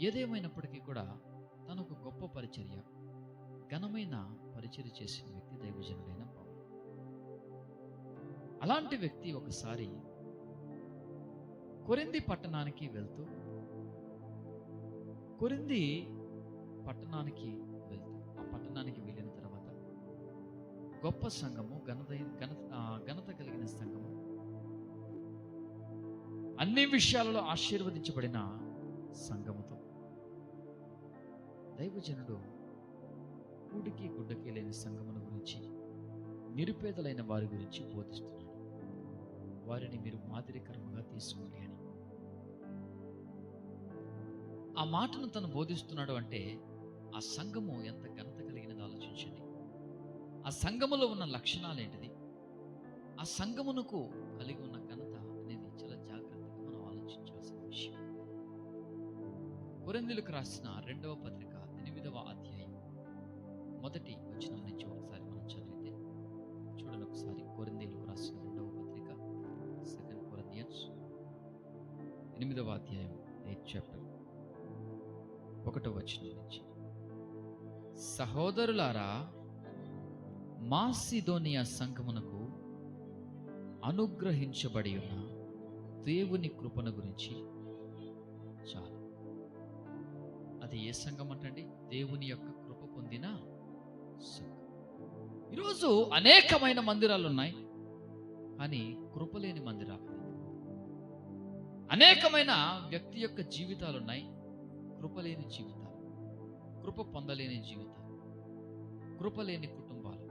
ఏదేమైనప్పటికీ కూడా తను ఒక గొప్ప పరిచర్య, ఘనమైన పరిచర్య చేసిన వ్యక్తి దైవజనుడైన పౌలు. అలాంటి వ్యక్తి ఒకసారి కొరింథీ పట్టణానికి వెళ్తూ ఆ పట్టణానికి వెళ్ళిన తర్వాత గొప్ప సంఘము, ఘనత కలిగిన సంఘము, అన్ని విషయాలలో ఆశీర్వదించబడిన సంఘముతో దైవజనుడు కూడికి గుడ్డకి లేని సంఘముల గురించి, నిరుపేదలైన వారి గురించి బోధిస్తున్నాడు. వారిని మీరు మాదిరికరముగా తీసుకోండి అని. ఆ మాటను తను బోధిస్తున్నాడు అంటే ఆ సంఘము ఎంత ఘనత కలిగినదో ఆలోచించండి. ఆ సంఘములో ఉన్న లక్షణాలు ఏంటిది, ఆ సంఘమునకు కలిగి ఉన్న ఘనత అనేది చాలా జాగ్రత్తగా మనం ఆలోచించాల్సిన విషయం. కొరింథీయులకు రాసిన 2వ పత్రిక 8వ అధ్యాయం 1వ వచనం నుంచి ఒకసారి మనం చదివితే చూడండి. ఒకసారి కొరింథీయులకు రాసిన 2వ పత్రిక 2 Corinthians 8వ అధ్యాయం 8th chapter 1వ వచనం నుంచి, సహోదరులారా, మాసిదోనియా సంఘమునకు అనుగ్రహించబడి ఉన్న దేవుని కృపను గురించి చాలు. అది ఏ సంఘం అంటండి? దేవుని యొక్క కృప పొందిన సంఘం. ఈరోజు అనేకమైన మందిరాలు ఉన్నాయి, కానీ కృప లేని మందిరాలు. అనేకమైన వ్యక్తి యొక్క జీవితాలు ఉన్నాయి, కృప లేని జీవితాలు, కృప పొందలేని జీవితాలు, కృప లేని కుటుంబాలు.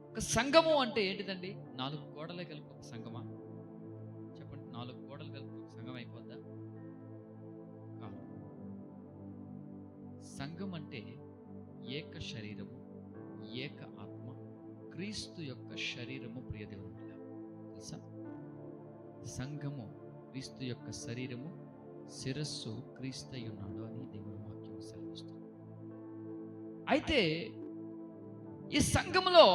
ఒక సంఘము అంటే ఏంటిదండి? 4 గోడలే కలిపి ఒక సంఘమా? చెప్పండి, 4 గోడలు కలిపి ఒక సంఘం అయిపోద్దా? కాదు. సంఘం అంటే ఏక శరీరము, ఏక ఆత్మ, క్రీస్తు యొక్క శరీరము. ప్రియదేవుని తెలుసా? సంఘము క్రీస్తు యొక్క శరీరము, శిరస్సు క్రీస్తు అయి ఉన్నాడు అని దేవుని వాక్యం సెలవిస్తుంది. అయితే ఈ సంఘములో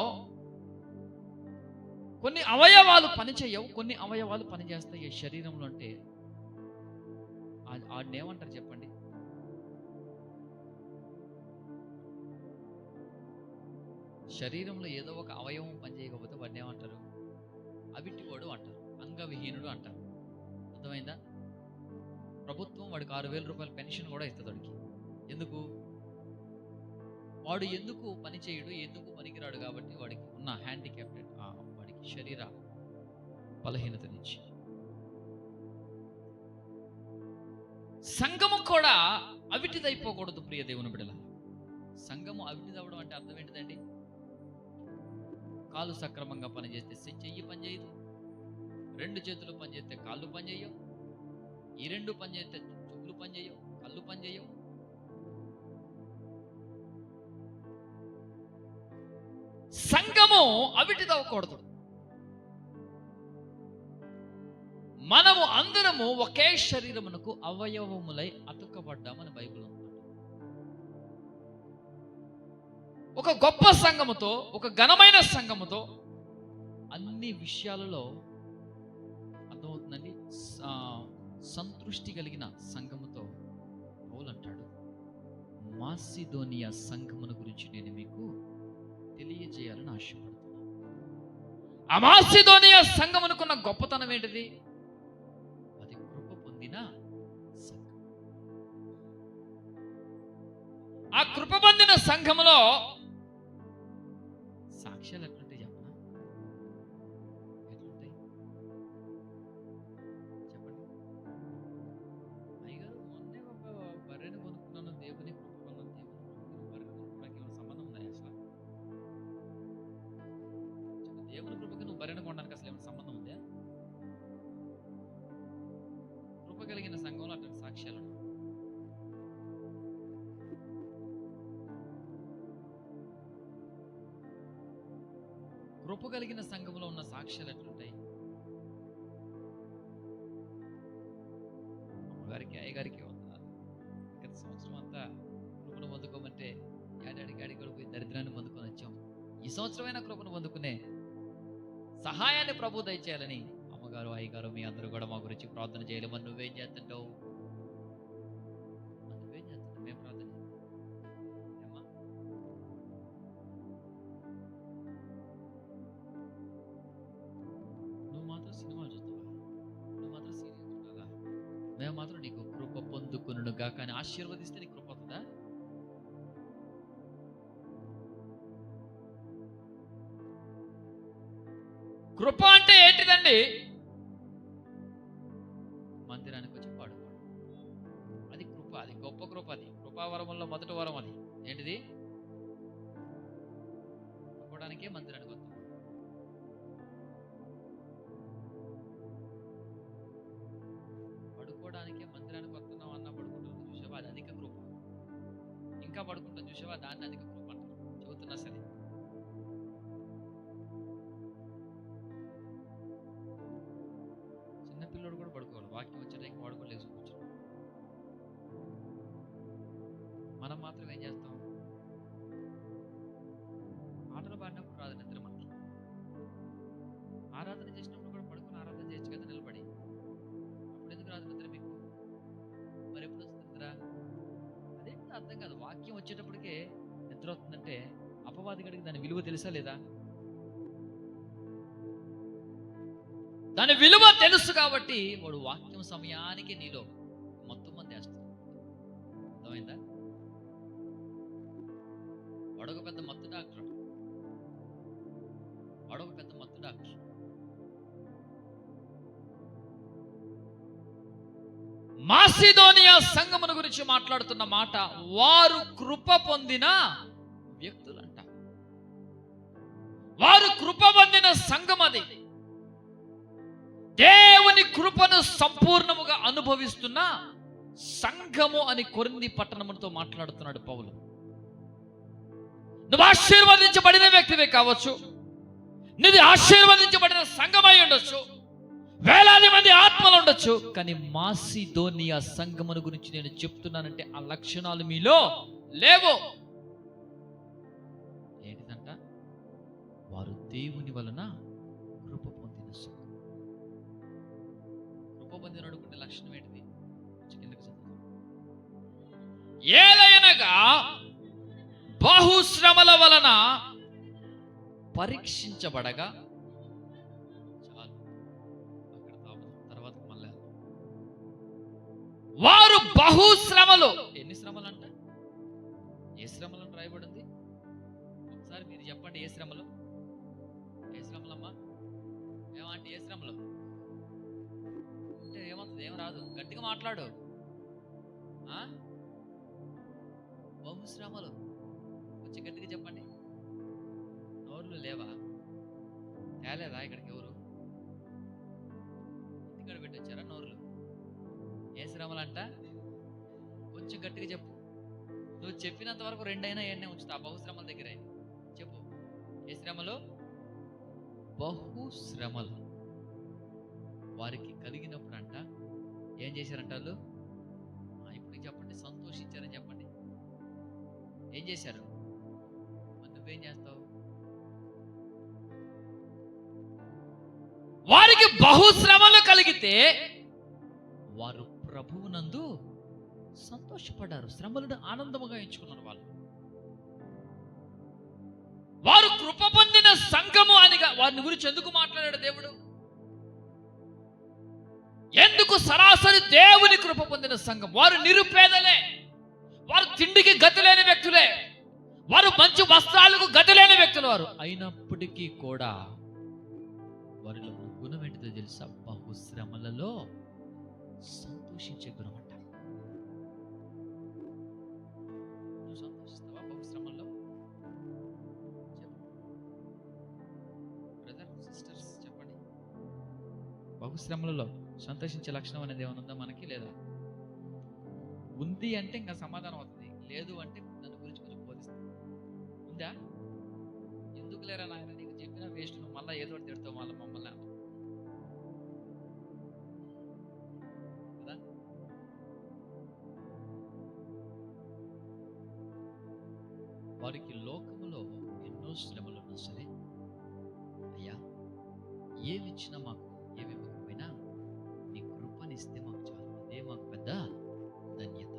కొన్ని అవయవాలు పనిచేయవు, కొన్ని అవయవాలు పనిచేస్తాయి ఈ శరీరంలో. అంటే ఆడేమంటారు చెప్పండి? శరీరంలో ఏదో ఒక అవయవం పనిచేయకపోతే వాడిని ఏమంటారు? అవిటివాడు అంటారు, అంగవిహీనుడు అంటారు. అర్థమైందా? ప్రభుత్వం వాడికి 6,000 రూపాయల పెన్షన్ కూడా ఇస్తుంది వాడికి. ఎందుకు? వాడు ఎందుకు పని చేయడు, ఎందుకు పనికిరాడు? కాబట్టి వాడికి ఉన్న హ్యాండిక్యాప్టెడ్, వాడికి శరీర బలహీనత నుంచి. సంఘము కూడా అవిటిదైపోకూడదు. ప్రియ దేవుని బిడ్డల, సంఘము అవిటిదవ్వడం అంటే అర్థం ఏంటిదండి? కాలు సక్రమంగా పనిచేస్తే చెయ్యి పనిచేయదు, 2 చేతులు పనిచేస్తే కాళ్ళు పనిచేయవు, ఈ 2 పనిచేస్తే చెవులు పనిచేయవు, కళ్ళు పనిచేయవు. సంఘము అవిటిదవ్వకూడదు. మనము అందరము ఒకే శరీరమునకు అవయవములై అతుకబడ్డామని బైబిల్ ఉంది. ఒక గొప్ప సంఘముతో, ఒక ఘనమైన సంఘముతో, అన్ని విషయాలలో అర్థమవుతుందండి, సంతృష్టి కలిగిన సంఘముతో పౌలు అంటాడు, మాసిదోనియా సంఘమును గురించి నేను మీకు తెలియజేయాలని ఆశపడుతున్నాను. ఆ మాసిదోనియా సంఘమునకున్న గొప్పతనం ఏంటిది? అది కృప పొందిన సంఘం. ఆ కృప పొందిన సంఘములో సాక్ష్యాలు ఎట్లుంటాయి చెప్పనా? ఎట్లుంటాయి చెప్పండి. అయ్యగారు, మొన్నే ఒక బర్రెని కొనుక్కున్నాను, దేవుని కృప పొందాను. బర్రెని కొనుక్కోవడానికి ఏమైనా సంబంధం ఉందా అసలు? దేవుని కృపకి నువ్వు బర్రెని కొనడానికి అసలు ఏమైనా సంబంధం ఉందా? కృప కలిగిన సంఘంలో అటువంటి సాక్ష్యాలు ఉన్నాయి. కృప కలిగిన సంఘంలో ఉన్న సాక్ష్యాలు ఎట్లుంటాయి? అమ్మగారికి, అయ్యగారికి గత సంవత్సరం అంతా కృపను పొందుకోమంటే గాడి పోయి దరిద్రాన్ని పొందుకొని వచ్చాం. ఈ సంవత్సరమైన కృపను పొందుకునే సహాయాన్ని ప్రభు దయచేయాలని అమ్మగారు, అయ్యగారు, మీ అందరూ కూడా మా గురించి ప్రార్థన చేయాలి. మరి నువ్వేం చేస్తుంటావు? మేము మాత్రం నీకు కృప పొందుకునుగా, కానీ ఆశీర్వదిస్తే నీకు కృప అవుతుందా? కృప అంటే ఏంటిదండి? మందిరానికి వచ్చి పాడుకోవడం, అది కృప. అది గొప్ప కృప. అది కృపావరముల్లో మొదటి వరం. అది ఏంటిది? పడుకోవడానికే మందిరానికి వస్తాం. పడుకోవడానికే మందిరానికి వస్తున్నాం అన్న పడుకుంటాం చూసావా, అది అధిక కృప. ఇంకా పడుకుంటాం చూసావా, దాన్ని అధిక కృప అంటారు. చెబుతున్నా సరే, చిన్నపిల్లడు కూడా పడుకోవాలి, వాక్యం వచ్చేటైకి వాడు కూడా లేచి కూర్చోడు. మనం మాత్రం ఏం చేస్తాం? పాటలు పాడినప్పుడు రాదు నిద్ర మనకి, ఆరాధన చేసినప్పుడు కూడా పడుకుని ఆరాధన చేయొచ్చు కదా నిలబడి. అప్పుడు ఎందుకు రాదు నిద్ర మీకు? మరి ఎప్పుడు వస్తుంది నిద్ర? అదేంటి అర్థం కాదు. వాక్యం వచ్చేటప్పటికే నిద్ర వస్తుందంటే అపవాదిగడికి దాని విలువ తెలుసా లేదా? దాని విలువ తెలుసు కాబట్టి వాడు వాక్యం సమయానికి నీలో మొత్తం మంది వేస్తాడు. అర్థమైందా? వాడొక పెద్ద మత్తు డాక్టర్. మాసిదోనియా సంఘమును గురించి మాట్లాడుతున్న మాట, వారు కృప పొందిన వ్యక్తులంట. వారు కృప పొందిన సంఘం. అది దేవుని కృపను సంపూర్ణముగా అనుభవిస్తున్న సంఘము అని కొరింథీ పట్టణముతో మాట్లాడుతున్నాడు పౌలు. నువ్వు ఆశీర్వదించబడిన వ్యక్తివే కావచ్చు, నీది ఆశీర్వదించబడిన సంఘమై ఉండొచ్చు, వేలాది మంది ఆత్మలు ఉండొచ్చు, కానీ మాసిదోనియా సంఘమును గురించి నేను చెప్తున్నానంటే ఆ లక్షణాలు మీలో లేవు. ఏంటిదంట? వారు దేవుని వలన కృప పొందిన సంఘం. కృప పొందిన అడుగుంటే లక్షణం ఏంటిది? కిందకి చదువు. ఏలయనగా బహుశ్రమల వలన పరీక్షించబడగా, వారు బహుశ్రమలు. ఎన్ని శ్రమలు అంట? ఏ శ్రమలు అని రాయబడింది? ఒకసారి మీరు చెప్పండి, ఏ శ్రమలు? ఏ శ్రమలమ్మా? ఏమంటే ఏ శ్రమలు అంటే ఏమవుతుంది? ఏం రాదు, గట్టిగా మాట్లాడు. బహుశ్రమలు కొంచెం గట్టిగా చెప్పండి. నోర్లు లేవా? తేలేదా ఇక్కడికి? ఎవరు ఇంటికాడ పెట్టొచ్చారా నోర్లు? ఏ శ్రమలంట? కొంచెం గట్టిగా చెప్పు. నువ్వు చెప్పినంత వరకు రెండైనా ఏడనే ఉంచుతా. బహుశ్రమల దగ్గర చెప్పు. ఏ శ్రమలు? బహుశ్రమలు వారికి కలిగినప్పుడు అంట ఏం చేశారంట వాళ్ళు? ఇప్పుడు చెప్పండి. సంతోషించారని చెప్పండి. ఏం చేశారు? మరి నువ్వేం చేస్తావు? వారికి బహుశ్రమలు కలిగితే వారు ప్రభువునందు సంతోషపడ్డారు. శ్రమలను ఆనందముగా ఎంచుకున్నారు వాళ్ళు. వారు కృప పొందిన సంఘము అని వారిని గురించి ఎందుకు మాట్లాడాడు దేవుడు? ఎందుకు? సరాసరి దేవుని కృప పొందిన సంఘం. వారు నిరుపేదలే, వారు తిండికి గతి లేని వ్యక్తులే, వారు మంచి వస్త్రాలకు గతి లేని వ్యక్తులు. వారు అయినప్పటికీ కూడా వారిలో గుణం ఏంటిదో తెలుసా? బహుశ్రమలలో సంతోషించే గుణం అంట. నువ్వు సంతోషిస్తావా బహుశ్రమల్లో? బ్రదర్ సిస్టర్స్ చెప్పండి. బహుశ్రమలలో సంతోషించే లక్షణం అనేది ఏమైనా ఉందా మనకి? లేదా? ఉంది అంటే ఇంకా సమాధానం అవుతుంది, లేదు అంటే దాని గురించి కొంచెం బోధిస్తుంది. ఉందా? ఎందుకు లేరా నాయన, నీకు చెప్పిన వేస్ట్, నువ్వు మళ్ళీ ఏదో తిడతావు మళ్ళీ మమ్మల్ని. వారికి లోకములో ఎన్నో శ్రమలు ఉన్నా సరే, అయ్యా ఏమిచ్చినా మాకు, ఏమి ఇవ్వకపోయినా నీ కృపనిస్తే మాకు చాలు, అదే మాకు పెద్ద ధన్యత.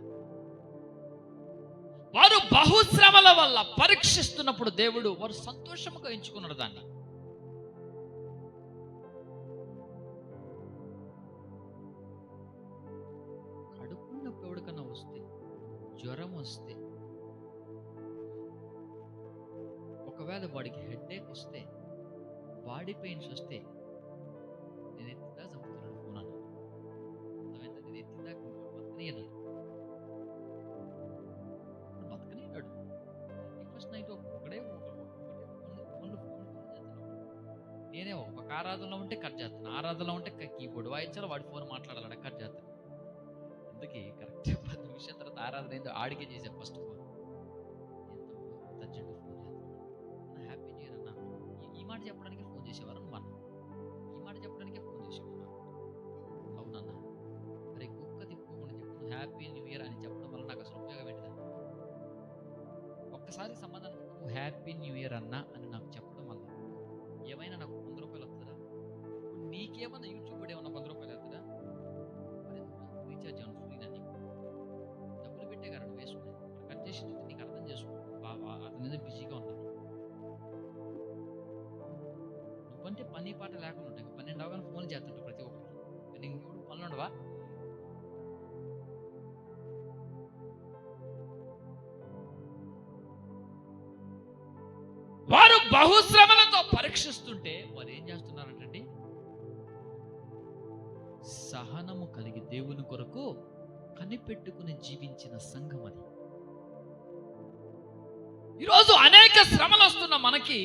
వారు బహుశ్రమల వల్ల పరీక్షిస్తున్నప్పుడు దేవుడు వారు సంతోషముగా ఎంచుకున్నారు దాన్ని. జ్వరం వస్తే, ఒకవేళ వాడికి హెడ్ఏక్ వస్తే, బాడీ పెయిన్స్ వస్తే, నేను ఎత్తిందా చంపుతున్నాను ఫోన్ అన్న. అర్థమైందా? నేను ఎత్తిందా బతకనియన్నాడు. బతకనియన్నాడు. ఫస్ట్ నైట్ ఒకడే ఫోన్ చేస్తున్నాడు. నేనే ఒక ఆరాధనలో ఉంటే కట్ చేస్తాను, ఆరాధనలో ఉంటే కీబోర్డ్ వాయించాలి, వాడి ఫోన్ మాట్లాడాలి, కట్ చేస్తాను. అందుకే కరెక్ట్ 10 నిమిషాల తర్వాత ఆరాధన ఏందో ఆడికే చేసా ఫస్ట్ ఫోన్. ఎంత అర్జెంట్ ఫోన్ చేస్తాను, హ్యాపీ న్యూ ఇయర్ అన్నా. ఈ మాట చెప్పడానికి ఫోన్ చేసేవారు నువ్వు అన్న, ఈ మాట చెప్పడానికే ఫోన్ చేసేవారు. అవునన్నా, అరే కుక్క తిప్పుకోకుండా చెప్పు హ్యాపీ న్యూ ఇయర్ అని చెప్పడం వల్ల నాకు అసలు ఉపయోగం ఏంటిదా? ఒక్కసారి సమాధానం నువ్వు హ్యాపీ న్యూ ఇయర్ అన్నా అని నాకు చెప్పడం వల్ల ఏమైనా నాకు 100 రూపాయలు వస్తుందా? నీకేమన్నా యూట్యూబ్ ఏమన్నా 10 రూపాయలు వస్తుందా? మరి రీఛార్జ్ ఏమన్నా ఫ్రీ నా నీకు? డబ్బులు పెట్టే కదా నువ్వు వేసుకునే, కట్ చేసి చూస్తే నీకు అర్థం చేసుకో. అతని మీద బిజీగా ఉన్నాను. నువ్వంటే పని పాట లేకుండా ఉంటాయి. 12 అవగానే ఫోన్ చేస్తుంటావు ప్రతి ఒక్కరికి. నీకు ఇప్పుడు పనులు ఉండవా? వారు బహుశ్రమలతో పరీక్షిస్తుంటే వారు ఏం చేస్తున్నారంటే సహనము కలిగి దేవుని కొరకు కనిపెట్టుకుని జీవించిన సంఘం అది. ఈరోజు అనేక శ్రమలు వస్తున్న మనకి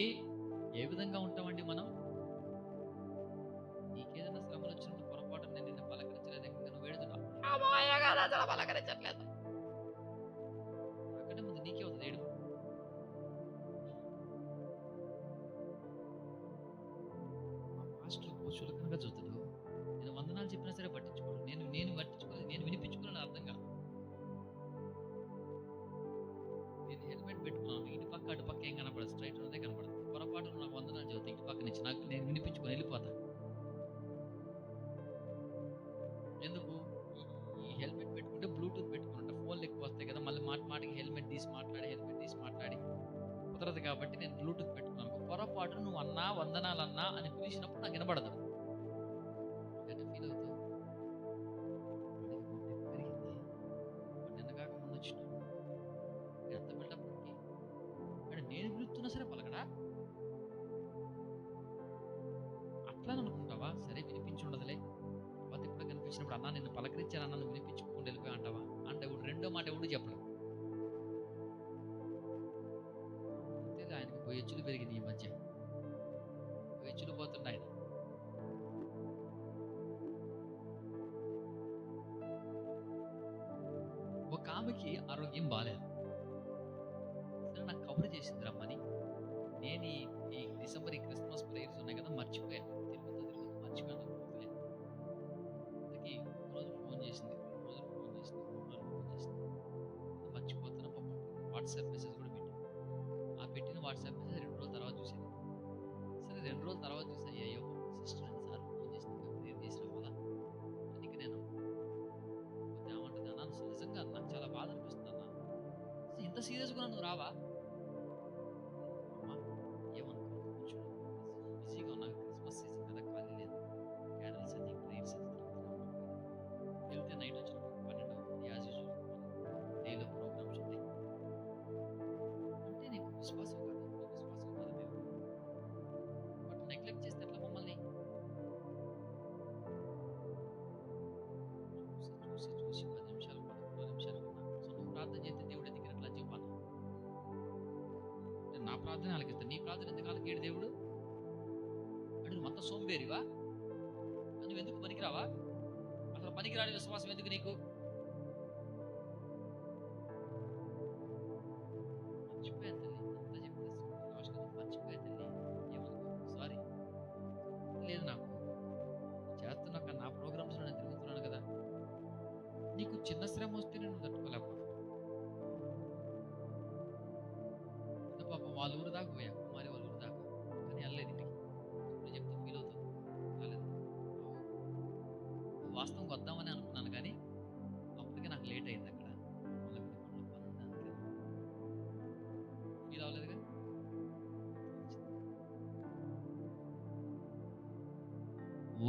ఏ విధంగా ఉంటామండి మనం? నీకేదైనా శ్రమలు వచ్చినప్పుడు పొరపాటు నేను నిన్ను పలకరించలేదు, నువ్వు వేడుతున్నావు పలకరించట్లేదు, అక్కడే ముందు నీకే అవుతుంది ఏడుపు. మాస్టర్ చులకనగా చూస్తాడు. నేను వందనాలు చెప్పినా సరే పట్టించుకోడు. నేను పట్టించుకోలేదు, నేను వినిపించుకున్నాను అర్థం కాదు. నేను హెల్మెట్ పెట్టుకున్నాను, ఇటు పక్క అటు పక్క ఏం కనపడదు, స్ట్రైట్ ఉన్నదే కనపడదు. పొరపాటు నాకు వందనాలు చదువుతా ఇటు పక్క నుంచి నాకు నేను వినిపించుకొని వెళ్ళిపోతా. ఎందుకు? ఈ హెల్మెట్ పెట్టుకుంటే బ్లూటూత్ పెట్టుకుంటా, ఫోన్లు ఎక్కువ వస్తాయి కదా, మళ్ళీ మాటికి హెల్మెట్ తీసి మాట్లాడి కుదరదు కాబట్టి నేను బ్లూటూత్ పెట్టుకున్నాను. పొరపాటు నువ్వు అన్నా వందనాలన్నా అని పిలిచినప్పుడు నాకు వినబడదు. ఫీల్ అవుతావు. పెరిగింది నిన్నగాక ముందు వచ్చినావు, ఎంత బిల్డప్ అంటే నేను పిలుస్తున్నా సరే పలకడా అట్లా అనుకుంటావా? సరే వినిపించి ఉండదులే, తర్వాత ఎప్పుడు కనిపించినప్పుడు అన్నా నిన్ను పలకరించాను అన్న నువ్వు వినిపించుకోకుండా వెళ్ళిపోయి అంటావా? అంటే ఇప్పుడు రెండో మాట ఎవడు చెప్పడు. అంతేలే, ఆయనకు బొయ్యచ్చులు పెరిగింది ఈ మధ్య, బొయ్యచ్చులు పోతుండే ఆయన. ఒక ఆమెకి ఆరోగ్యం బాగాలేదు, సరే నాకు కబురు చేసింది రమ్మని. నేను ఈ డిసెంబర్ ఈ క్రిస్మస్ ప్రేయర్స్ ఉన్నాయి కదా మర్చిపోయాను, తిరుగుతూ మర్చిపోయాను. అందుకే రోజు ఫోన్ చేసింది, మర్చిపోతున్నా. వాట్సాప్ మెసేజ్ కూడా పెట్టాను. ఆ పెట్టిన వాట్సాప్ మెసేజ్ 2 రోజుల తర్వాత చూసాను. సరే 2 రోజుల తర్వాత చూసా, అయ్యో సిస్టర్ అన్నిసార్లు ఫోన్ చేసింది, ప్రేయర్ చేసి రావాలా అందుకే నేను ఏమంటుంది అన్న, నిజంగా నాకు చాలా బాధ అనిపిస్తుంది అన్న, ఇంత సీరియస్గా నువ్వు రావా? ఏమనుకో, కొంచెం బిజీగా ఉన్నా, క్రిస్మస్ సీజన్ కదా, ఖాళీ లేదు, క్యారల్స్ అది ప్రేయర్స్ అది వెళ్తే నైట్ వచ్చిన 12 యాజ్ యూజువల్ డేలో ప్రోగ్రామ్స్ ఉంటాయి. అంటే నీకు విశ్వాసం కాదు, మేము బట్ నెగ్లెక్ట్ చేస్తే ఎట్లా మమ్మల్ని? చూసి 10 నిమిషాలు 15 నిమిషాలు నువ్వు ప్రార్థన చేస్తే దేవుడి దగ్గర ఎట్లా చెప్పాను? నా ప్రార్థన ఆలకిస్తాను, నీ ప్రార్థన ఎందుకు ఆలకేడు దేవుడు? అంటే నువ్వు అంత సోంబేరివా? నువ్వు ఎందుకు పనికిరావా? అసలు పనికిరాని విశ్వాసం ఎందుకు నీకు? మర్చిపోయా తల్లి, అంతా చెప్పేసి మర్చిపోయా తల్లి, ఏమనుకో, సారీ. లేదు నాకు చేస్తున్నా, నా ప్రోగ్రామ్స్ నేను తిరుగుతున్నాను కదా. నీకు చిన్న శ్రమ వస్తే నేను తట్టుకోలేకపోతాను. పాపం వాళ్ళ ఊరు దాకా పోయా, కుమారి వాళ్ళ ఊరు దాకా, కానీ వెళ్ళలేదు ఇంటికి. ఇప్పుడు చెప్తే ఫీల్ అవుతుంది, రాలేదు. వాస్తవం వద్దామని అనుకున్నాను కానీ అప్పటికే నాకు లేట్ అయింది అక్కడ. ఫీల్ అవ్వలేదుగా.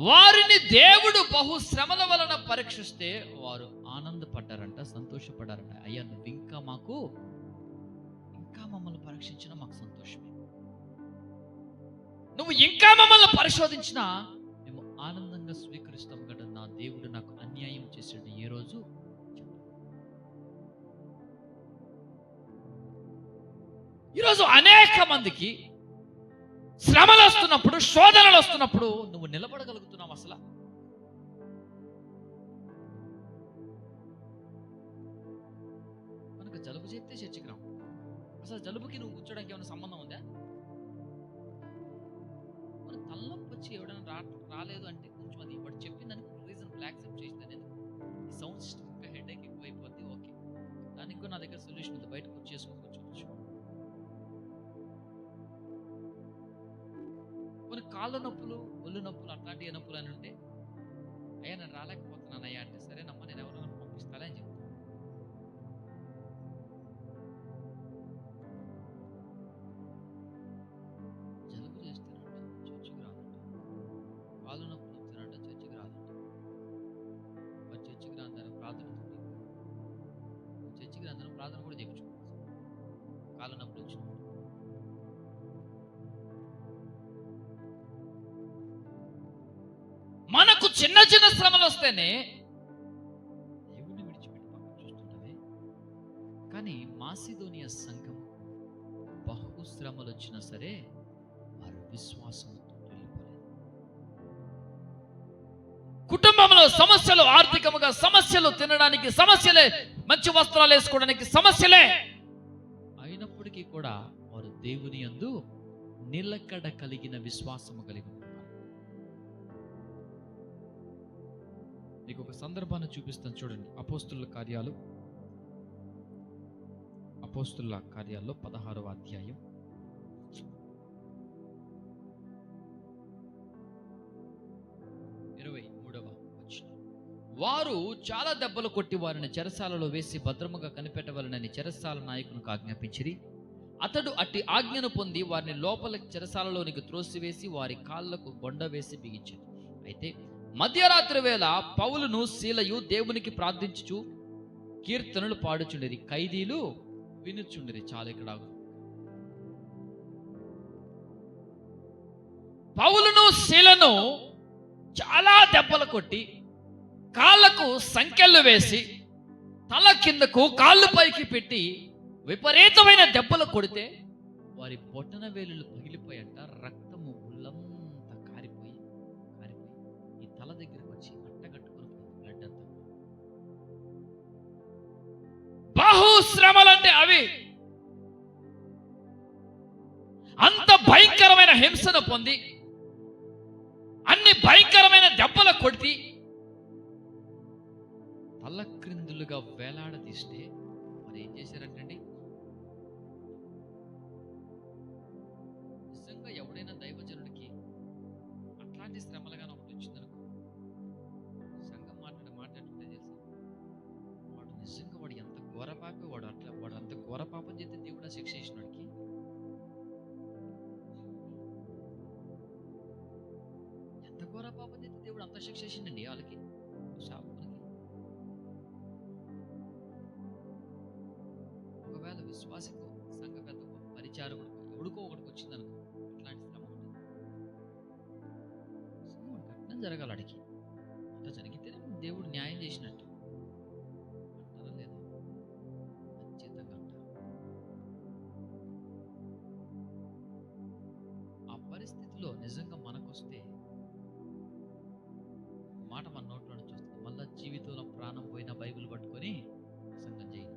వారిని దేవుడు బహు శ్రమల వలన పరీక్షిస్తే వారు ఆనందపడ్డారంట, సంతోషపడ్డారంట. అయ్యా, నువ్వు ఇంకా మమ్మల్ని పరీక్షించినా మాకు సంతోషమే, నువ్వు ఇంకా మమ్మల్ని పరిశోధించినా మేము ఆనందంగా స్వీకరిస్తాం కదా. నా దేవుడు నాకు అన్యాయం చేసాడు ఏ రోజు. ఈరోజు అనేక మందికి శ్రమలు వస్తున్నప్పుడు, శోధనలు వస్తున్నప్పుడు నువ్వు నిలబడగలుగుతున్నావు అసలు? మనకు జలుబు చేస్తే చర్చికి రావు. అసలు జలుబుకి నువ్వు కూర్చోడానికి ఏమైనా సంబంధం ఉందా? మన తలనొప్పి వచ్చి ఎవడైనా రాలేదు అంటే కొంచెం అది వాడు చెప్పిందని రీజన్ యాక్సెప్ట్ చేస్తే ఈ సౌండ్ సిస్టమ్ ఇంకా హెడేక్ ఎక్కువ అయిపోద్ది. ఓకే, దానికి కూడా నా దగ్గర సొల్యూషన్ ఉంది, బయటకు వచ్చేసుకోవచ్చు. కొన్ని కాళ్ళ నొప్పులు, ఒళ్ళు నొప్పులు, అట్లాంటి నొప్పులు అని ఉంటే, అయ్యా నేను రాలేకపోతున్నాను అయ్యా అంటే, సరేనమ్మా నేను ఎవరైనా పంపిస్తాలే అని చెప్తాను. జలుబు చేస్తానంట, చర్చికి రాదంట. కాళ్ళు నొప్పులు వస్తానంట, చర్చికి రాదంట. మరి చర్చికి రాదని ప్రార్థన, చర్చికి రాదని ప్రార్థన కూడా చేయించుకోవచ్చు. కాళ్ళ నొప్పులు వచ్చినప్పుడు మనకు చిన్న చిన్న శ్రమలు వస్తేనే దేవుడిని విడిచిపెట్టి పక్కన చూస్తుంటవే. కానీ మాసిదోనియా సంఘం బహు శ్రమలు వచ్చినా సరే వారు విశ్వాసంతో వెళ్ళిపోలేదు. కుటుంబంలో సమస్యలు, ఆర్థికంగా సమస్యలు, తినడానికి సమస్యలే, మంచి వస్త్రాలు వేసుకోవడానికి సమస్యలే అయినప్పటికీ కూడా వారు దేవుని యందు నిలకడ కలిగిన విశ్వాసము కలిగి ఉన్నారు. మీకు ఒక సందర్భాన్ని చూపిస్తాను చూడండి. అపోస్తుల కార్యాల్లో 16వ అధ్యాయం 23వ వచనం. వారు చాలా దెబ్బలు కొట్టి వారిని చెరసాలలో వేసి భద్రముగా కనిపెట్టవలనని చెరసాల నాయకునికి ఆజ్ఞాపించిరి. అతడు అట్టి ఆజ్ఞను పొంది వారిని లోపల చెరసాలలోనికి త్రోసివేసి వారి కాళ్లకు బొండ వేసి బిగించాడు. అయితే మధ్యరాత్రి వేళ పౌలును శీలయు దేవునికి ప్రార్థించుచు కీర్తనలు పాడుచుండిరి, ఖైదీలు వినుచుండిరి. చాలా ఇక్కడ పౌలును శీలను చాలా దెబ్బలు కొట్టి కాళ్ళకు సంకెళ్ళు వేసి తల కిందకు కాళ్ళు పైకి పెట్టి విపరీతమైన దెబ్బలు కొడితే వారి బొట్టన వేలులు పగిలిపోయంట. రక్తము ఉల్లంతా కారిపోయి ఈ తల దగ్గరకు వచ్చి అట్టగట్టుకుని బ్లడ్ అంతా. బహుశ్రమలంటే అవి. అంత భయంకరమైన హింసను పొంది అన్ని భయంకరమైన దెబ్బలు కొట్టి తల క్రిందులుగా వేలాడదీస్తే మరి ఏం చేశారంటండి? నిజంగా ఎవడైనా దైవజనుడికి అట్లాంటి శ్రమలుగా ఒకటి వచ్చిందనుకో, సంఘం మాట్లాడుతుంటే తెలుసా, వాడు నిజంగా వాడు ఎంత ఘోరపాపి, వాడు అంత ఘోరపాపం చేస్తే దేవుడు శిక్ష చేసినోడికి ఎంత ఘోరపాపం చేస్తే దేవుడు అంత శిక్ష చేసిండండి వాళ్ళకి, శాపములకి. ఒకవేళ విశ్వాసకు, సంఘ పెద్దకు, పరిచారకుడికి ఎవడికో ఒకటికి వచ్చిందనుకో, అట్లాంటి శ్రమ ఉంటుంది. కఠినం జరగాలి అడిగి. అట్లా జరిగితేనే దేవుడు న్యాయం చేసినట్టు అంటారా లేదా? ఖచ్చితంగా అంటారు. ఆ పరిస్థితిలో నిజంగా మనకొస్తే మాట మన నోట్లో నుంచి వస్తుంది, మళ్ళా జీవితంలో ప్రాణం పోయిన బైబిల్ పట్టుకొని ప్రసంగం చేయి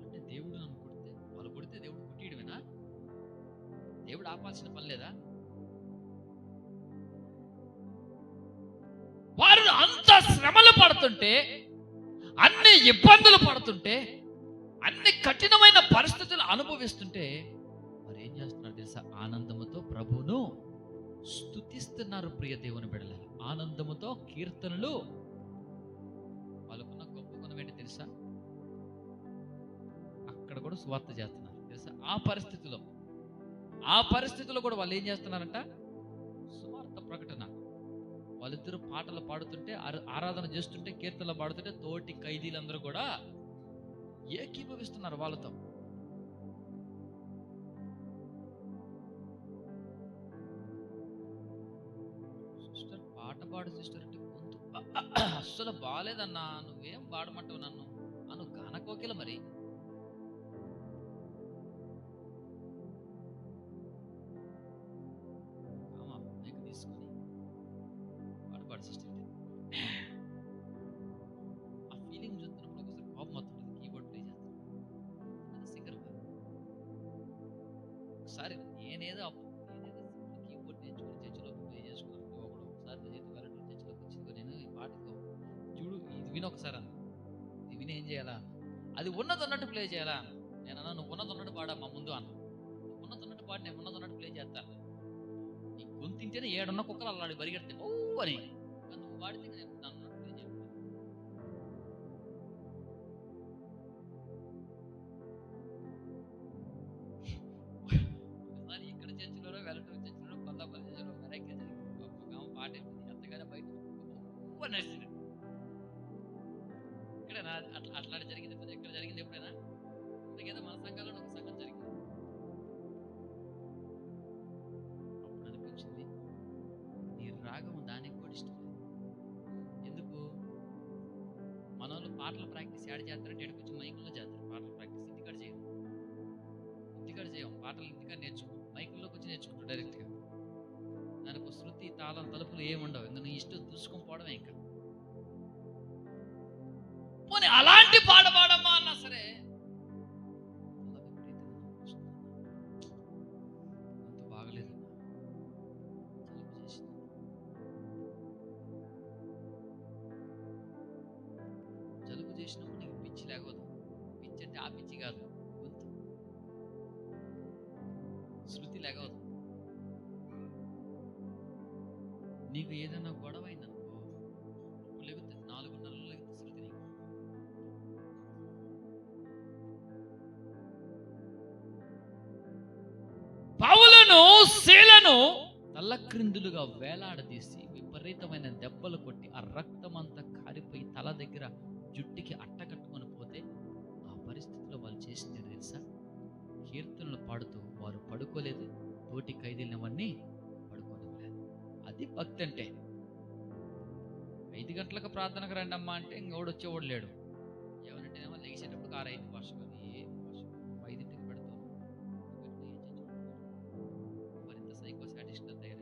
అంటే దేవుడు నన్ను కొడితే, వాళ్ళు కొడితే దేవుడు కొట్టియడమేనా? దేవుడు ఆపాల్సిన పని లేదా? వారు అంత శ్రమలు పడుతుంటే, అన్ని ఇబ్బందులు పడుతుంటే, అన్ని కఠినమైన పరిస్థితులు అనుభవిస్తుంటే మరి ఏం చేస్తున్నారు తెలుసా? ఆనందముతో ప్రభువును స్తుతిస్తున్నారు. ప్రియ దేవుని బిడ్డలారా, ఆనందముతో కీర్తనలు. వాళ్ళకున్న గొప్ప గుణం ఏంటి తెలుసా? అక్కడ కూడా సువార్త చేస్తున్నారు తెలుసా? ఆ పరిస్థితిలో కూడా వాళ్ళు ఏం చేస్తున్నారంట? సువార్త ప్రకటన. వాళ్ళిద్దరు పాటలు పాడుతుంటే, ఆరాధన చేస్తుంటే, కీర్తనలు పాడుతుంటే తోటి ఖైదీలందరూ కూడా ఏకీభవిస్తున్నారు వాళ్ళతో. సిస్టర్ పాట పాడు సిస్టర్ అంటే గొంతు అస్సలు బాగాలేదన్నా, నువ్వేం పాడమంటావు నన్ను అను గానకోకిల మరి. నీకు తీసుకొని పాట పాడు సిస్టర్ అంటే ఆ ఫీలింగ్ చూస్తున్నప్పుడు ఒకసారి కోపం వస్తుంటుంది. కీబోర్డ్ ప్లే చేస్తాను సింగర్ ఒకసారి నేనేదో కీబోర్డ్ నేర్చుకుని చర్చిలో ప్లే చేసుకున్నాను. ఒకసారి చర్చిలోకి వచ్చింది నేను ఈ పాటకు చూడు ఇది విని ఒకసారి అన్న, ఇది విని ఏం చేయాలా, అది ఉన్నది ఉన్నట్టు ప్లే చేయాలా. నేను అన్నా నువ్వు ఉన్నది ఉన్నట్టు పాడా మా ముందు అన్న, నువ్వు ఉన్నది ఉన్నట్టు పాడి నేను ఉన్నది ఉన్నట్టు ప్లే చేస్తాను. నీ గొంతింటేనే ఏడున్న కుక్కలు అల్లాడి పరిగెడితే ఓ అని, నువ్వు పాడితే నేను దాని ఉన్నట్టు ప్లే చేస్తాను. ఒకసారి ఇక్కడ చర్చిలో వెల్లటూరు చర్చిలో కొత్తపల్లి చర్చిలో వెరైటీ జరిగింది. ఒక పాట ఎంతగానో బయట నడిచింది. ఇక్కడేనా అట్లాంటి జరిగింది? ఎక్కడ జరిగింది ఎప్పుడైనా? అందుకేదో మన సంఘాలలో ఒక సంఘం జరిగింది. అప్పుడు అనిపించింది నీ రాగం దానికి కూడా ఇష్టం లేదు. ఎందుకు? మన వాళ్ళు పాటల ప్రాక్టీస్ యాడ్ చేస్తారంటే ఎడుకొచ్చి మైకుల్లో చేస్తారు పాటల ప్రాక్టీస్. ఇంటికాడ చేయం పాటలు, ఇంటికాడ నేర్చుకో, మైకుల్లోకి వచ్చి నేర్చుకుంటావు డైరెక్ట్గా. దానికి శృతి తాళం తలుపులు ఏముండవు, ఇంకా నీ ఇష్టం చూసుకొని పోవడమే. ఇంకా పోనీ అలాంటి పాట పాడమ్మా అన్నా సరే అంత బాగలేదు, జలుబు చేసింది. జలుబు చేసినప్పుడు నీకు పిచ్చి లేకపోదు. పిచ్చి అంటే ఆ పిచ్చి కాదు, గొంతు శృతి లేకపోదు. నీకు ఏదైనా గొడవ అయిందనుకో, లేకపోతే 4 నెలలు లేకపోతే శృతి నీకు. పౌలును శీలను తలక్రిందులుగా వేలాడదీసి విపరీతమైన దెబ్బలు కొట్టి ఆ రక్తమంతా కారిపోయి తల దగ్గర జుట్టుకి అట్టకట్టుకొని పోతే ఆ పరిస్థితిలో వాళ్ళు చేసింది తెలుసా? కీర్తనలు పాడుతూ వారు పడుకోలేదు, తోటి ఖైదీలవన్నీ పడుకోనివ్వలేదు. అది భక్తి అంటే. 5 గంటలకు ప్రార్థనకు రండి అమ్మా అంటే ఇంకోడు వచ్చేవాడు లేడు. ఏమనంటేనేమో లేచేటప్పుడు 6:05 భాష కాదు, ఏ భాష 5ంటికి పెడతావు. మరింత సైకో సాటిస్ట్గా తయారై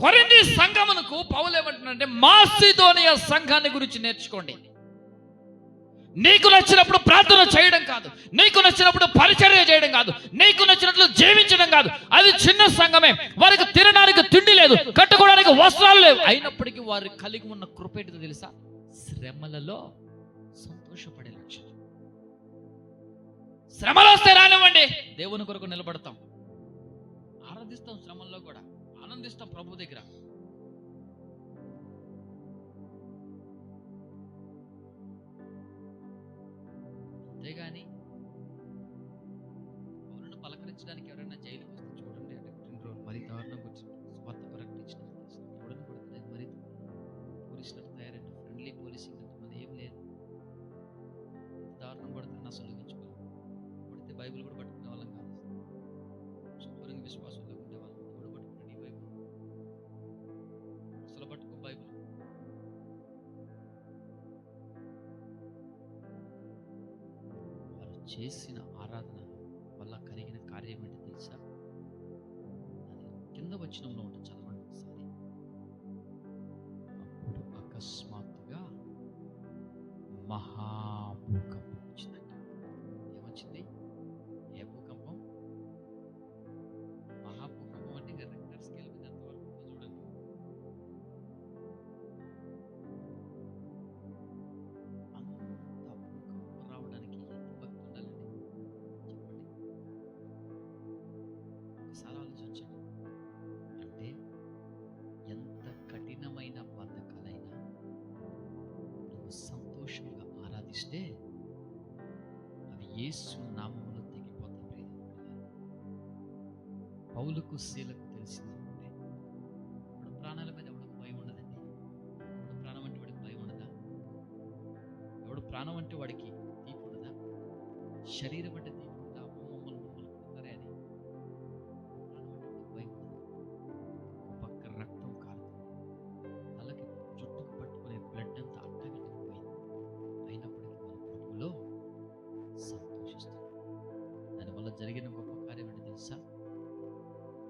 కొరింథీ సంఘమునకు పౌలు ఏమంటున్నాడంటే మాసిదోనియా సంఘాన్ని గురించి నేర్చుకోండి. నీకు నచ్చినప్పుడు ప్రార్థన చేయడం కాదు, నీకు నచ్చినప్పుడు పరిచర్య చేయడం కాదు, నీకు నచ్చినట్లు జీవించడం కాదు. అది చిన్న సంఘమే, వారికి తినడానికి తిండి లేదు, కట్టుకోవడానికి వస్త్రాలు లేవు. అయినప్పటికీ వారు కలిగి ఉన్న కృపేంటిదో తెలుసా? శ్రమలలో సంతోషపడే లక్షణం. శ్రమలు వస్తే రానివ్వండి, దేవుని కొరకు నిలబడతాం, ఆరాధిస్తాం, శ్రమల్లో కూడా ఆనందిస్తాం ప్రభు దగ్గర. అంతేగాని పౌలును పలకరించడానికి ఎవరైనా జైలుకి వస్తే చూడండి, అంటే 2 రోజులు మరీ దారుణంగా వచ్చి స్వార్థ ప్రకటించిన ఎవడని పడుతుంది, మరీ పోలీసులకు తయారంటే ఫ్రెండ్లీ పోలీసింగ్ అంటే మన ఏం లేదు. దారుణం పడుతుంది, అసలు ఊహించుకోవాలి. పడితే బైబిల్ కూడా పట్టుకునే వాళ్ళం కాదు, శుభ్రంగా విశ్వాసంలో ఉండేవాళ్ళం. ఎవడు పట్టుకున్నాడు ఈ బైబిల్? అసలు పట్టుకో బైబిల్. వారు చేసిన ఆరాధన వల్ల కలిగిన కార్యం ఏంటో తెలుసా? అది కింద వచనంలో ఉంటుంది, చదవండి ఒకసారి. అప్పుడు అకస్మాత్తుగా మహాభూకంపం వచ్చిందంట. ఏమొచ్చింది? ఏ భూకంపం? మహాభూకంపం అంటే ఇంకా రెక్టర్ స్కేల్ మీద ఎంతవరకు ఉందో చూడండి. అంత భూకంపం రావడానికి ఎంత భక్తి ఉండాలండి? వస్తే అవి యేసు నామములో తెగిపోతాయి. పౌలుకు శీలకు తెలిసింది ఒకటే, ఇప్పుడు ప్రాణాల మీద ఎవడికి భయం ఉండదండి. ఎవడు ప్రాణం అంటే వాడికి భయం ఉండదా? ఎవడు ప్రాణం అంటే వాడికి తీపి ఉండదా? శరీరం అంటే తీపి ఉండదా? మమ్మల్ని కొడతారే అది. ప్రాణం అంటే వాడికి భయం ఉండదు. ఒక పక్క రక్తం కారుతుంది, తలకి జుట్టుకు పట్టుకునే బ్లడ్ అంతా అట్టగట్టుకుపోయింది. అయినప్పటికీ వాళ్ళ ప్రభువులో సంతోషిస్తారు. దానివల్ల జరిగిన గొప్ప కార్యం ఏంటి తెలుసా?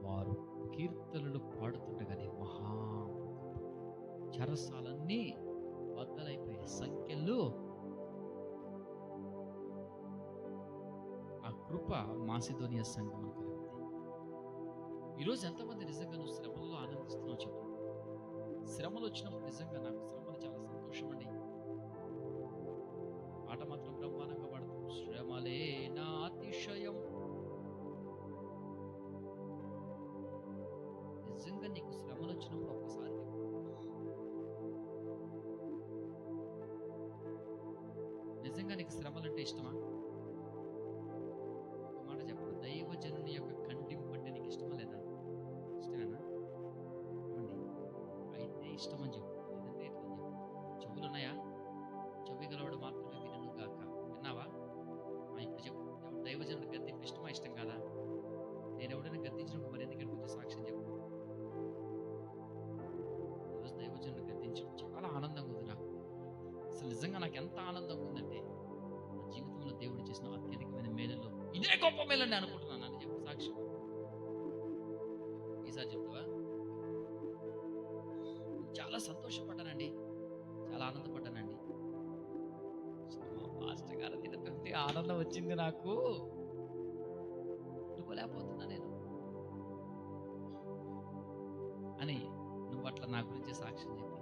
వారు కీర్తనలు పాడుతుండగానే మహా చెరసాలన్నీ బద్దలైపోయాయి, సంఖ్యలు. ఆ కృప మాసిదోనియా సంఘం కలిగింది. ఈరోజు ఎంతమంది నిజంగా నువ్వు శ్రమల్లో ఆనందిస్తున్నావు చెప్పు. శ్రమలు వచ్చినప్పుడు నిజంగా నాకు శ్రమలు చాలా సంతోషం అండి. పాట మాత్రం బ్రహ్మాండంగా పాడుతాం, శ్రమలే నా అతిశయం. నిజంగా నీకు శ్రమలు వచ్చినప్పుడు ఒక్కసారి నిజంగా నీకు శ్రమలు అంటే ఇష్టమా? ఒక మాట చెప్పండి, దైవజనుని యొక్క ఖండింపు అంటే నీకు ఇష్టమా లేదా? ఇష్టమేనా? ఏమండి? అయితే ఇష్టం అని చెప్పు, లేదంటే ఇట్లా అని చెప్పు. చెవులు ఉన్నాయా? చెవి గలవాడు మాత్రమే వినును గాక. విన్నావా? ఇప్పుడు చెప్పు, దైవజనుడి గద్దింపు ఇష్టమా ఇష్టం కాదా? నేను ఎవడైనా గద్దించినప్పుడు మరి ఎందుకంటే కొంచెం సాక్ష్యం చెప్పు. ఈరోజు దైవజనుడు గద్దించడం చాలా ఆనందంగా ఉంది నాకు. అసలు నిజంగా నాకు ఎంత ఆనందంగా ఉందంటే, నా జీవితంలో దేవుడు చేసిన అత్యధికమైన మేలులో ఇదే గొప్ప మేలని అనుకుంటున్నాను అని చెప్పు సాక్ష్యం. ఈసారి చెప్తావా? చాలా సంతోషపడ్డానండి, చాలా ఆనందపడ్డానండి. మా మాస్టర్ గారు తినటువంటి ఆనందం వచ్చింది నాకు, తట్టుకోలేకపోతున్నా నేను అని నువ్వు అట్లా నా గురించి సాక్ష్యం చెప్పి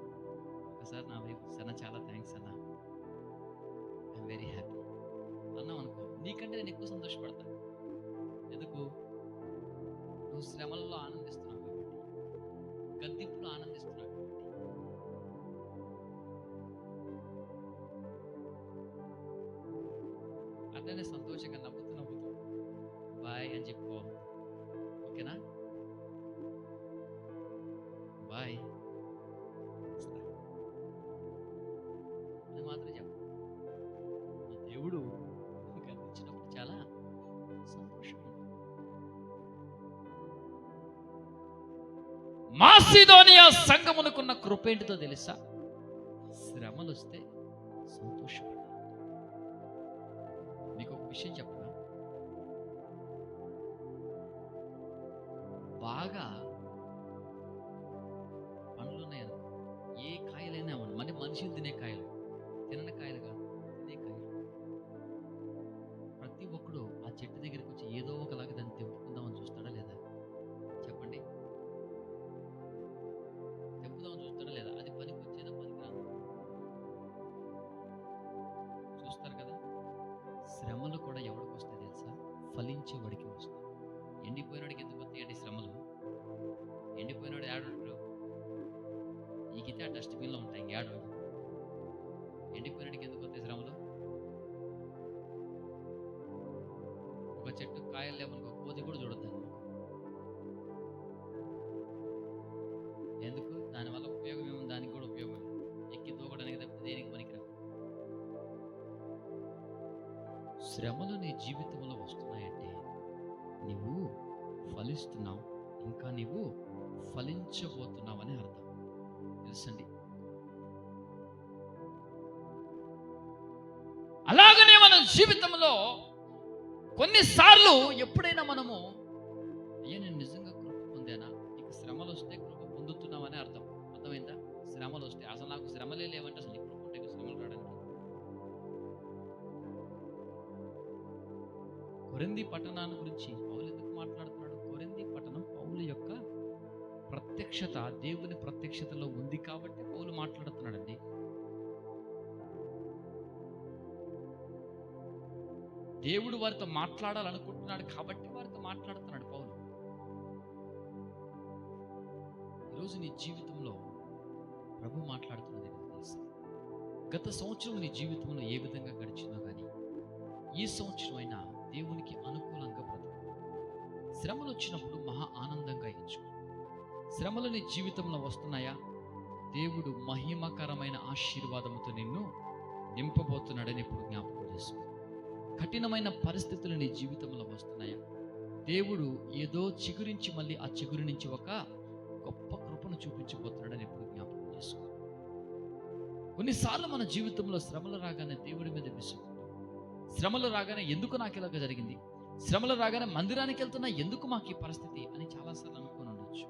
ఒకసారి నా వైపు అన్న చాలా థ్యాంక్స్ అన్న, ఐఎమ్ వెరీ హ్యాపీ అన్నావు అనుకో, నీకంటే నేను ఎక్కువ సంతోషపడతాను. ఎందుకు? నువ్వు శ్రమలలో ఆనందిస్తున్నావు కాబట్టి, గద్దింపులో ఆనందిస్తున్నావు కాబట్టి. అట్లనే సంతోషంగా నవ్వుతూ నవ్వుతూ బాయ్ అని చెప్పుకో, ఓకేనా? బాయ్ అది మాత్రం చెప్పు. నా దేవుడు గద్దించినప్పుడు చాలా సంతోషం. మాసిదోనియా సంఘమునకున్న కృప ఏంటితో తెలుసా? శ్రమలు వస్తే సంతోషపడాలి. మీకు ఒక విషయం చెప్పనా? బాగా పండ్లు ఉన్నాయనుకో, ఏ కాయలైనా మన మనుషులు తినే కాయలు, తినని కాయలు కాదు, తినే కాయలు. ప్రతి ఒక్కడు ఆ చెట్టు దగ్గరికి వచ్చి ఏదో ఒకలాగా దాన్ని తెంపుకుందామని చూస్తాడా లేదా? చెప్పండి, తెంపుదామని చూస్తాడా లేదా? అది పనికి వచ్చేదా పనికిరాదు చూస్తారు కదా. శ్రమలు కూడా ఎవరికి వస్తాయి తెలుసా? ఫలించేవాడికి వస్తాయి. ఎండిపోయినోడికి ఎందుకు వస్తాయండి శ్రమలు? ఎండిపోయినోడు ఏడుంటాడు, ఈకితే ఆ డస్ట్బిన్లో ఉంటాయి, ఇంకేడు. ఎండిపోయినోడికి ఎందుకు వస్తాయి శ్రమలు? ఒక చెట్టు కాయలు లేవనుకో, కోతి కూడా చూడద్దు. ఎందుకు? దానివల్ల ఉపయోగం ఏముంది? దానికి కూడా ఉపయోగం లేదు, ఎక్కి దూకడానికి తప్పితే దేనికి పనికిరాదు. శ్రమలు నీ జీవితంలో వస్తున్నాయంటే నీవు ఫలిస్తున్నావు, ఇంకా నీవు ఫలించబోతున్నావు అని అర్థం. తెలుసండి. అలాగనే మన జీవితంలో కొన్నిసార్లు ఎప్పుడైనా మనము అయ్యా నేను నిజంగా కృప పొందానా, నీకు శ్రమలు వస్తే కృప పొందుతున్నావని అర్థం. అర్థమైందా? శ్రమలు వస్తే అసలు నాకు శ్రమలే లేవంటే అసలు నీకు కృప ఉంటే శ్రమలు రావడానికి. కొరింథీ పట్టణాన్ని గురించి పౌలు ఎందుకు మాట్లాడుతున్నాడు? కొరింథీ పట్టణం పౌలు యొక్క ప్రత్యక్షత, దేవుని ప్రత్యక్షతలో ఉంది కాబట్టి పౌలు మాట్లాడుతున్నాడండి. దేవుడు వారితో మాట్లాడాలనుకుంటున్నాడు కాబట్టి వారితో మాట్లాడుతున్నాడు పౌలు. ఈరోజు నీ జీవితంలో ప్రభు మాట్లాడుతున్నది తెలుసా? గత సంవత్సరం నీ జీవితంలో ఏ విధంగా గడిచిందో కానీ ఈ సంవత్సరం అయినా దేవునికి అనుకూలంగా బ్రతుకు. శ్రమలు వచ్చినప్పుడు మహా ఆనందంగా ఎంచుకో. శ్రమలు నీ జీవితంలో వస్తున్నాయా? దేవుడు మహిమకరమైన ఆశీర్వాదముతో నిన్ను నింపబోతున్నాడని ఇప్పుడు జ్ఞాపకం చేసుకో. కఠినమైన పరిస్థితులు నీ జీవితంలో వస్తున్నాయా? దేవుడు ఏదో చిగురించి మళ్ళీ ఆ చిగురు నుంచి ఒక గొప్ప కృపను చూపించబోతున్నాడని ఎప్పుడు జ్ఞాపకం చేసుకో. కొన్నిసార్లు మన జీవితంలో శ్రమలు రాగానే దేవుడి మీద విసుగు, శ్రమలు రాగానే ఎందుకు నాకు ఇలాగ జరిగింది, శ్రమలు రాగానే మందిరానికి వెళ్తున్నా ఎందుకు మాకు ఈ పరిస్థితి అని చాలాసార్లు అనుకుని ఉండొచ్చు.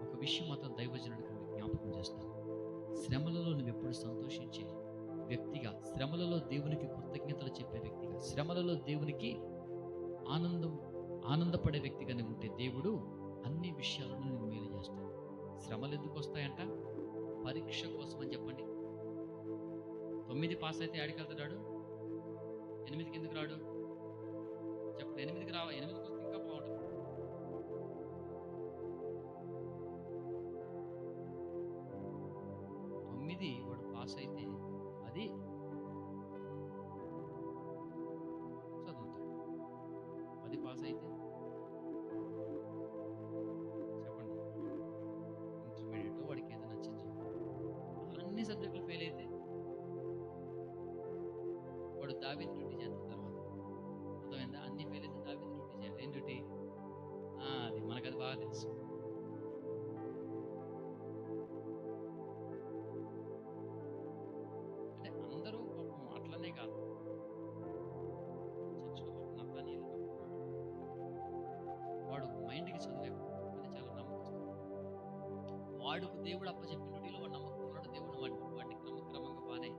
ఒక విషయం మాత్రం దైవజనుడికి జ్ఞాపకం చేస్తాను. శ్రమలలో నువ్వు ఎప్పుడు సంతోషించే వ్యక్తిగా, శ్రమలలో దేవునికి కృతజ్ఞతలు చెప్పే వ్యక్తిగా, శ్రమలలో దేవునికి ఆనందపడే వ్యక్తిగా నువ్వు ఉంటే దేవుడు అన్ని విషయాలను నువ్వు మేలు చేస్తాడు. శ్రమలు ఎందుకు వస్తాయంట? పరీక్ష కోసం అని చెప్పండి. 9 పాస్ అయితే ఆడికి వెళ్తాడు, 8కి ఎందుకు రాడు చెప్పండి. 8కి రావా? 8కి వస్తే ఇంకా బాగుంటుంది. వాడు పాస్ అయితే అది చదువుతాడు. 10 పాస్ అయితే చెప్పండి ఇంటర్మీడియట్ వాడికి ఏదో నచ్చింది. అన్ని సబ్జెక్టులు ఫెయిల్ అయితే వాడు దావీదు డ్యూటీ చేస్తాడు. తర్వాత అర్థమైందా? అన్ని ఫెయిల్ అయితే దావీదు డ్యూటీ చేయాలి. ఏం డ్యూటీ? అది మనకు అది బాగా తెలుసు. అందరూ పాపం అట్లనే కాదు. వాడు మైండ్కి చదివేకు అది చాలా నమ్మకం. వాడుకు దేవుడు అప్పచెప్పిన డ్యూటీలో వాడు నమ్మకం. దేవుడు వాటిని క్రమక్రమంగా బాగానే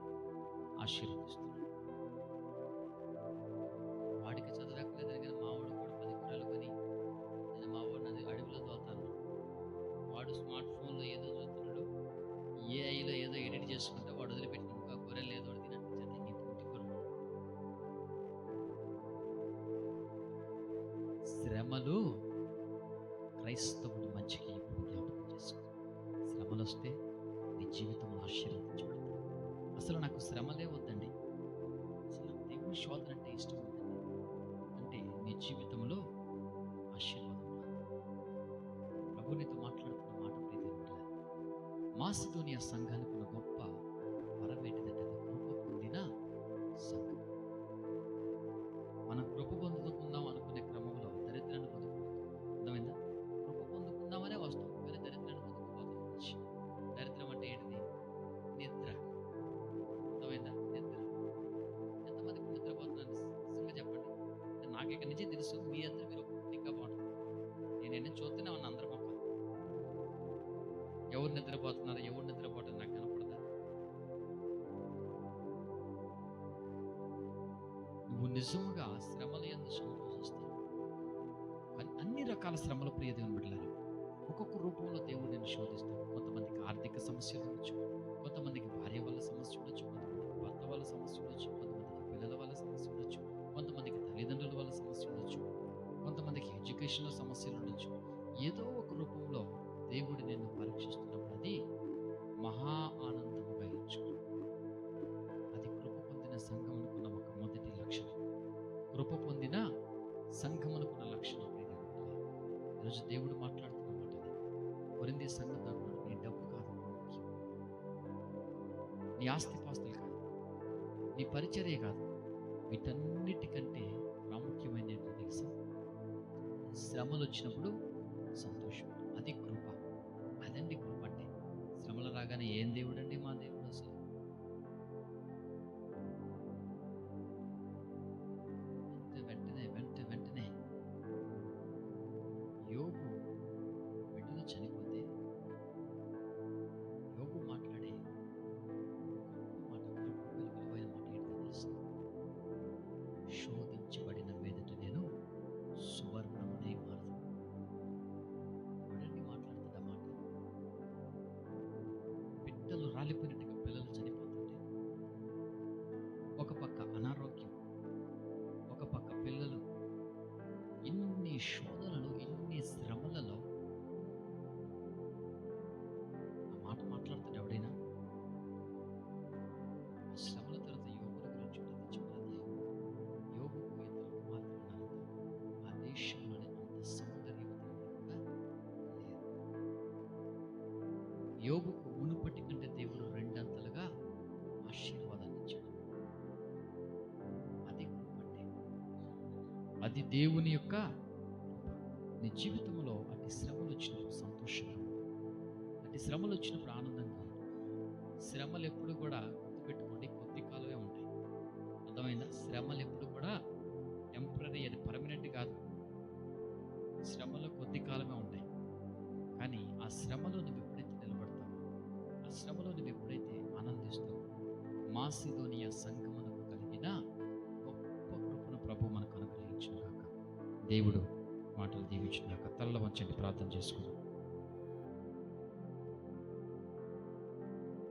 ఆశీర్వదిస్తున్నాడు. వాడికి చదవలేదని కానీ మావాడు కూడా 10 గుర్రాలు కొని నేను మావాడిని అది అడవిలో తోతాను. వాడు స్మార్ట్ ఫోన్లో ఏదో చూస్తున్నాడు, ఏఐలో ఏదో ఎడిట్ చేసుకుంటే వాడు వదిలిపెట్టిన ఇంకా గొర్రెలు ఏదో తినట్టు శ్రమలు క్రైస్తవుడి మంచికి ఇప్పుడు జ్ఞాపకం చేసుకో. శ్రమలు వస్తే నీ జీవితంలో ఆశీర్వదించబడతావు. అసలు నాకు శ్రమలే వద్దండి, అసలు నాకు దేవుని శోధన అంటే ఇష్టం వద్దండి అంటే నీ జీవితంలో ఆశీర్వాదం రాదు. ప్రభు నీతో మాట్లాడుతున్న మాట ప్రియమైన మాసిదోనియా సంఘానికి ఉన్న గొప్ప వరం ఏంటిదంటే కృప పొందిన సంఘం. మనం కృప పొందుకుందాం అనుకునే క్రమంలో దరిద్రాన్ని పొందుకుంటాం. అర్థమైందా? కృప పొందుకుందామనే వస్తాం కానీ దరిద్రాన్ని పొందుకుపోతాం. దరిద్రం అంటే ఏంటిది? నిద్ర. అర్థమైందా? నిద్ర. ఎంతమందికి నిద్రపోతున్నాను నిజంగా చెప్పండి. నాకు ఇక్కడి నుంచి తెలుసు, మీ అందరూ మీరు ఇంకా బాగుంటుంది. నేను చూస్తూనే ఉన్నా అందరి మొక్క. ఎవరు నిద్రపోతున్నారు, ఎవరు నిద్రపోవటం నాకు కనపడదా? నువ్వు నిజముగా శ్రమల యందు సంతోషిస్తావు. కానీ అన్ని రకాల శ్రమల ప్రియ దేవుని బిడ్డలారా, ఒక్కొక్క రూపంలో దేవుడు నిన్ను శోధిస్తాడు. కొంతమందికి ఆర్థిక సమస్యలు ఉండొచ్చు, కొంతమందికి భార్య వల్ల సమస్య ఉండొచ్చు, కొంతమందికి భర్త వల్ల సమస్య ఉండొచ్చు, కొంతమందికి పిల్లల వల్ల సమస్య ఉండొచ్చు, కొంతమందికి తల్లిదండ్రుల వల్ల సమస్య ఉండొచ్చు, కొంతమందికి ఎడ్యుకేషన్లో సమస్యలు ఉండొచ్చు. ఏదో ఒక రూపంలో దేవుడు నిన్ను పరీక్షిస్తున్నప్పుడు అది మహా ఆనందముగా ఎంచుకో. అది కృప పొందిన సంఘమునుకున్న ఒక మొదటి లక్షణం. కృప పొందిన సంఘమునుకున్న లక్షణం. ఈరోజు దేవుడు మాట్లాడుతున్న మాట ఇది. కొరింథీ సంఘంతో అంటున్నాడు, నీ డబ్బు కాదు ముఖ్యం, నీ ఆస్తిపాస్తులు కాదు, నీ పరిచర్య కాదు, వీటన్నిటికంటే ప్రాముఖ్యమైన ఏంటో తెలుసా? శ్రమలు వచ్చినప్పుడు సంతోషం. అది కృప. అదండి కృప అంటే. శ్రమలు రాగానే ఏం దేవుడు అండి మా దేవుడు అసలు. వెంటనే యోబు బిడ్డలు చనిపోతే యోబు మాట్లాడే మాట, విలువైన మాట ఏంటో తెలుసు? శోధించబడిన మీదట నేను సువర్ణమునై మారుతాను. మాట్లాడుతుంది ఆ మాట. బిడ్డలు రాలిపోయినట్టుగా పిల్లలు చనిపోతుంటే, ఒక పక్క అనారోగ్యం, ఒక పక్క పిల్లలు, ఇన్ని శోధనలు, ఇన్ని శ్రమలలో ఆ మాట మాట్లాడుతాడు ఎవడైనా? యోబుకు మునుపటి కంటే దేవుడు రెండంతలుగా ఆశీర్వాదాన్ని ఇచ్చాడు. అది కృపంటే, అది దేవుని యొక్క నీ జీవితంలో అటు శ్రమలు వచ్చినప్పుడు సంతోషంగా ఉండు. అటు శ్రమలు వచ్చినప్పుడు ఆనందంగా ఉండు. శ్రమలు ఎప్పుడు కూడా గుర్తుపెట్టుకోండి, కొద్ది కాలమే ఉంటాయి. అర్థమైందా? శ్రమలు ఎప్పుడు కూడా టెంపరీ, అది పర్మనెంట్ కాదు. శ్రమలు కొద్ది కాలమే ఉంటాయి. కానీ ఆ శ్రమలో నువ్వు ఎప్పుడైతే నిలబడతావో, ఆ శ్రమలో నువ్వు ఎప్పుడైతే ఆనందిస్తావో, మాసిదోనియా సంఘమునకు కలిగిన గొప్ప కృపను ప్రభు మనకు అనుగ్రహించుగాక. దేవుడు మాటలు దీవించుగాక. తల్ల వంచండి, ప్రార్థన చేసుకుందాం.